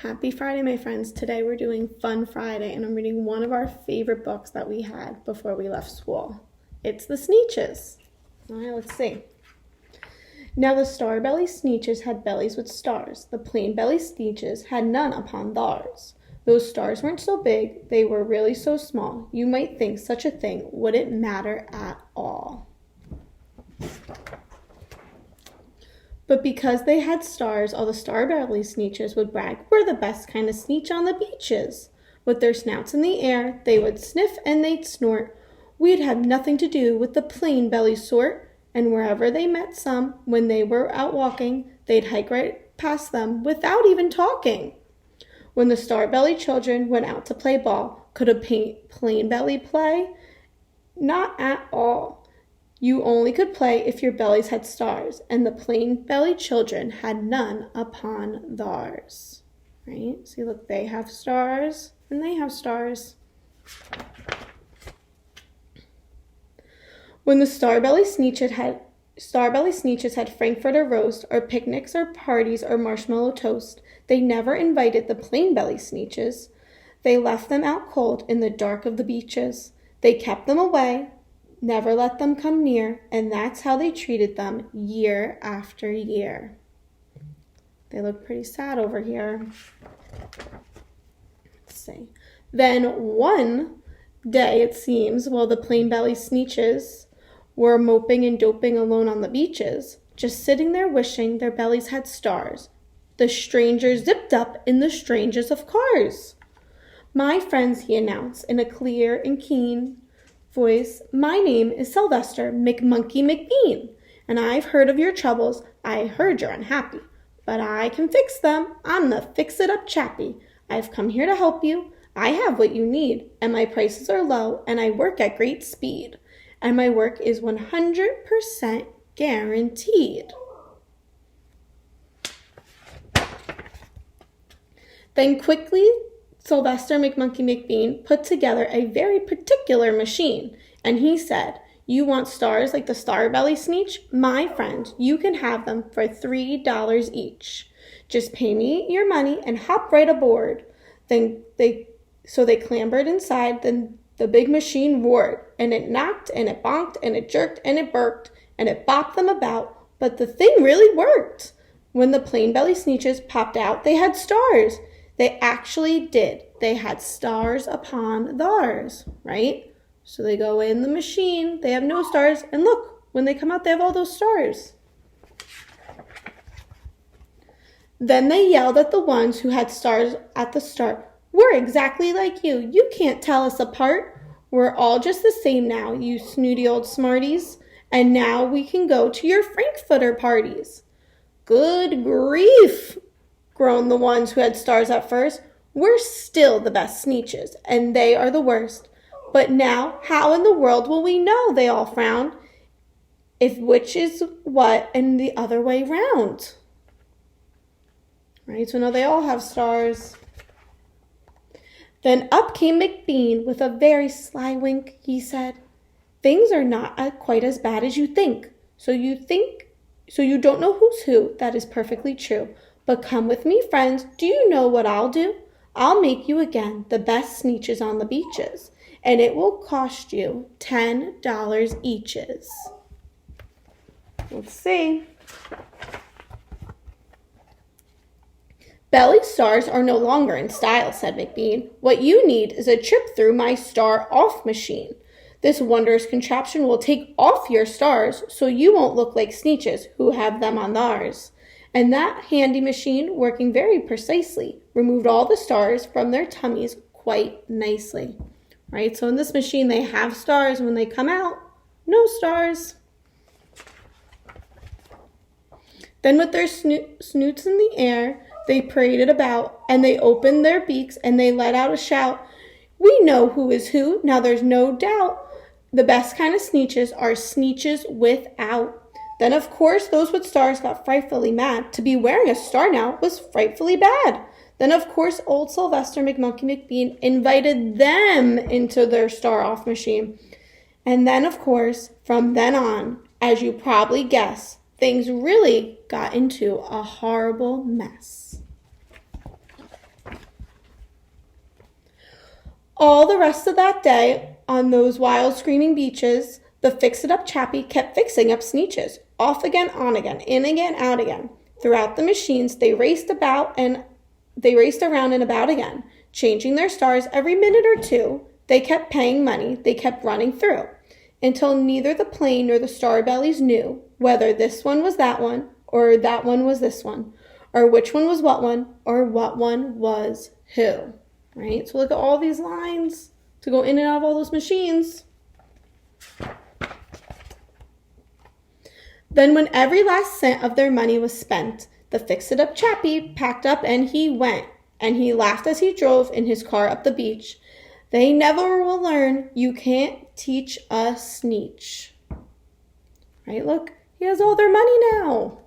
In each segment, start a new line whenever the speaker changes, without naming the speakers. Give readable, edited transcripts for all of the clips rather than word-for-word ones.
Happy Friday, my friends. Today we're doing Fun Friday, and I'm reading one of our favorite books that we had before we left school. It's the Sneetches. All right, let's see. Now the star-belly Sneetches had bellies with stars. The plain-belly Sneetches had none upon theirs. Those stars weren't so big, they were really so small. You might think such a thing wouldn't matter at all. But because they had stars, all the star-belly Sneetches would brag, "We're the best kind of Sneetch on the beaches." With their snouts in the air, they would sniff and they'd snort. We'd have nothing to do with the plain-belly sort, and wherever they met some, when they were out walking, they'd hike right past them without even talking. When the star-belly children went out to play ball, could a plain-belly play? Not at all. You only could play if your bellies had stars, and the plain-bellied children had none upon theirs. Right? See, look, they have stars, and they have stars. When the star-belly Sneetches had Frankfurter roast, or picnics, or parties, or marshmallow toast, they never invited the plain-belly Sneetches. They left them out cold in the dark of the beaches. They kept them away, never let them come near, and that's how they treated them year after year. They look pretty sad over here. Let's see. Then one day, it seems, while the plain-belly Sneetches were moping and doping alone on the beaches, just sitting there wishing their bellies had stars, the stranger zipped up in the strangest of cars. "My friends," he announced in a clear and keen voice, "my name is Sylvester McMonkey McBean, and I've heard of your troubles. I heard you're unhappy, but I can fix them. I'm the fix-it-up chappie. I've come here to help you. I have what you need, and my prices are low, and I work at great speed, and my work is 100% guaranteed." Then quickly, Sylvester McMonkey McBean put together a very particular machine, and he said, "You want stars like the star-belly Sneetch? My friend, you can have them for $3 each. Just pay me your money and hop right aboard." So they clambered inside. Then the big machine roared, and it knocked, and it bonked, and it jerked, and it burked, and it bopped them about, but the thing really worked. When the plain-belly Sneetches popped out, they had stars. They actually did. They had stars upon theirs, right? So they go in the machine, they have no stars, and look, when they come out, they have all those stars. Then they yelled at the ones who had stars at the start, "We're exactly like you. You can't tell us apart. We're all just the same now, you snooty old smarties. And now we can go to your Frankfurter parties." "Good grief," groaned the ones who had stars at first. "We're still the best Sneetches, and they are the worst. But now, how in the world will we know," they all frowned, "if which is what and the other way round?" Right, so now they all have stars. Then up came McBean with a very sly wink. He said, "Things are not quite as bad as you think. So you don't know who's who. That is perfectly true. But come with me, friends. Do you know what I'll do? I'll make you again the best Sneetches on the beaches, and it will cost you $10 eaches." Let's see. "Belly stars are no longer in style," said McBean. "What you need is a trip through my star-off machine. This wondrous contraption will take off your stars so you won't look like Sneetches who have them on theirs." And that handy machine, working very precisely, removed all the stars from their tummies quite nicely. Right? So in this machine, they have stars. When they come out, no stars. Then with their snoots in the air, they paraded about, and they opened their beaks, and they let out a shout. "We know who is who, now there's no doubt. The best kind of Sneetches are Sneetches without." Then, of course, those with stars got frightfully mad. To be wearing a star now was frightfully bad. Then, of course, old Sylvester McMonkey McBean invited them into their star-off machine. And then, of course, from then on, as you probably guess, things really got into a horrible mess. All the rest of that day, on those wild screaming beaches, the fix-it-up chappie kept fixing up Sneetches. Off again, on again, in again, out again. Throughout the machines, they raced around and about again, changing their stars every minute or two. They kept paying money, they kept running through, until neither the plane nor the star bellies knew whether this one was that one, or that one was this one, or which one was what one, or what one was who. Right? So look at all these lines to go in and out of all those machines. Then when every last cent of their money was spent, the fix-it-up chappie packed up and he went, and he laughed as he drove in his car up the beach. They never will learn, you can't teach a Sneetch. Right, look, he has all their money now.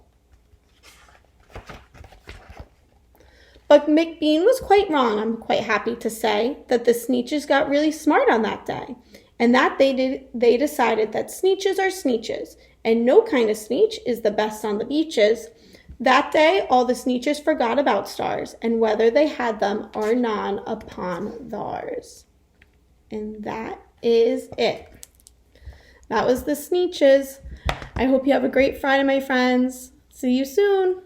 But McBean was quite wrong, I'm quite happy to say, that the Sneetches got really smart on that day, and that they decided that Sneetches are Sneetches, and no kind of Sneetch is the best on the beaches. That day, all the Sneetches forgot about stars, and whether they had them or none upon theirs. And that is it. That was the Sneetches. I hope you have a great Friday, my friends. See you soon.